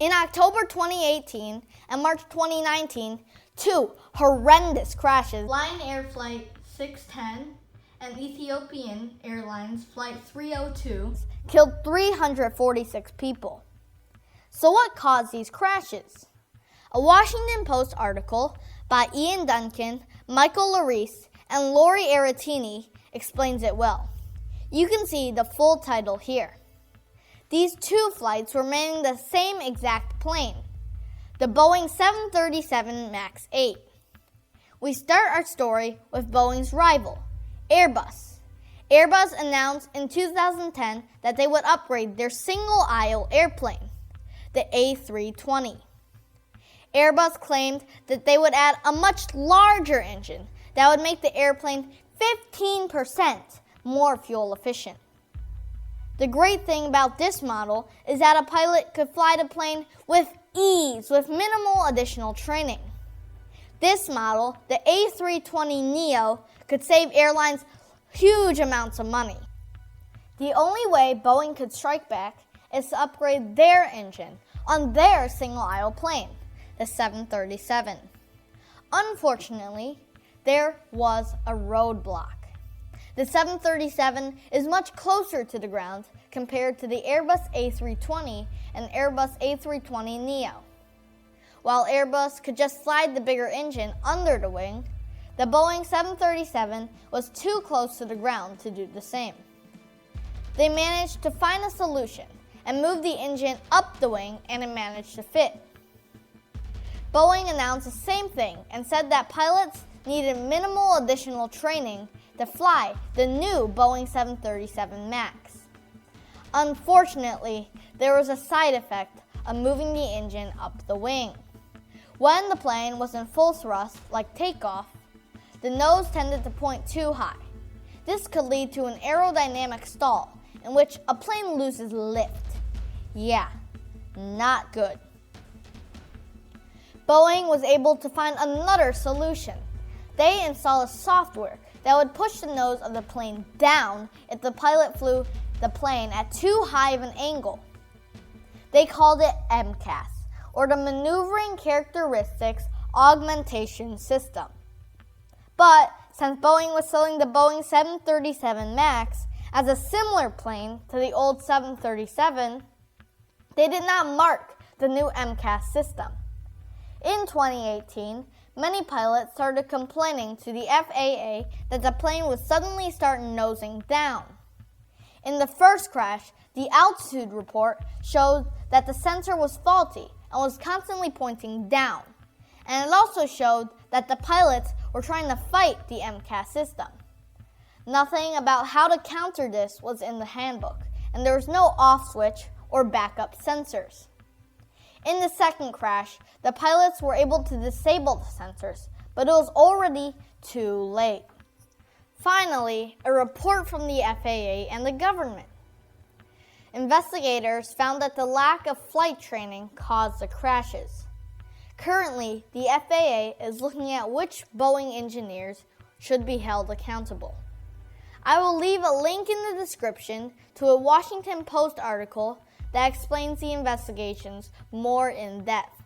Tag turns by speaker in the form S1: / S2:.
S1: In October 2018 and March 2019, two horrendous crashes, Lion Air Flight 610 and Ethiopian Airlines Flight 302, killed 346 people. So what caused these crashes? A Washington Post article by Ian Duncan, Michael Larice, and Lori Aratini explains it well. You can see the full title here. These two flights were manning the same exact plane, the Boeing 737 MAX8. We start our story with Boeing's rival, Airbus. Airbus announced in 2010 that they would upgrade their single-aisle airplane, the A320. Airbus claimed that they would add a much larger engine that would make the airplane 15% more fuel efficient. The great thing about this model is that a pilot could fly the plane with ease with minimal additional training. This model, the A320neo, could save airlines huge amounts of money. The only way Boeing could strike back is to upgrade their engine on their single-aisle plane, the 737. Unfortunately, there was a roadblock. The 737 is much closer to the ground compared to the Airbus A320 and Airbus A320neo. While Airbus could just slide the bigger engine under the wing, the Boeing 737 was too close to the ground to do the same. They managed to find a solution and move the engine up the wing, and it managed to fit. Boeing announced the same thing and said that pilots needed minimal additional training to fly the new Boeing 737 MAX. Unfortunately, there was a side effect of moving the engine up the wing. When the plane was in full thrust, like takeoff, the nose tended to point too high. This could lead to an aerodynamic stall in which a plane loses lift. Yeah, not good. Boeing was able to find another solution. They installed a software that would push the nose of the plane down if the pilot flew the plane at too high of an angle. They called it MCAS, or the Maneuvering Characteristics Augmentation System. But since Boeing was selling the Boeing 737 MAX as a similar plane to the old 737, they did not mark the new MCAS system. In 2018, many pilots started complaining to the FAA that the plane would suddenly start nosing down. In the first crash, the altitude report showed that the sensor was faulty and was constantly pointing down. And it also showed that the pilots were trying to fight the MCAS system. Nothing about how to counter this was in the handbook, and there was no off switch or backup sensors. In the second crash, the pilots were able to disable the sensors, but it was already too late. Finally, a report from the FAA and the government. Investigators found that the lack of flight training caused the crashes. Currently, the FAA is looking at which Boeing engineers should be held accountable. I will leave a link in the description to a Washington Post article that explains the investigations more in depth.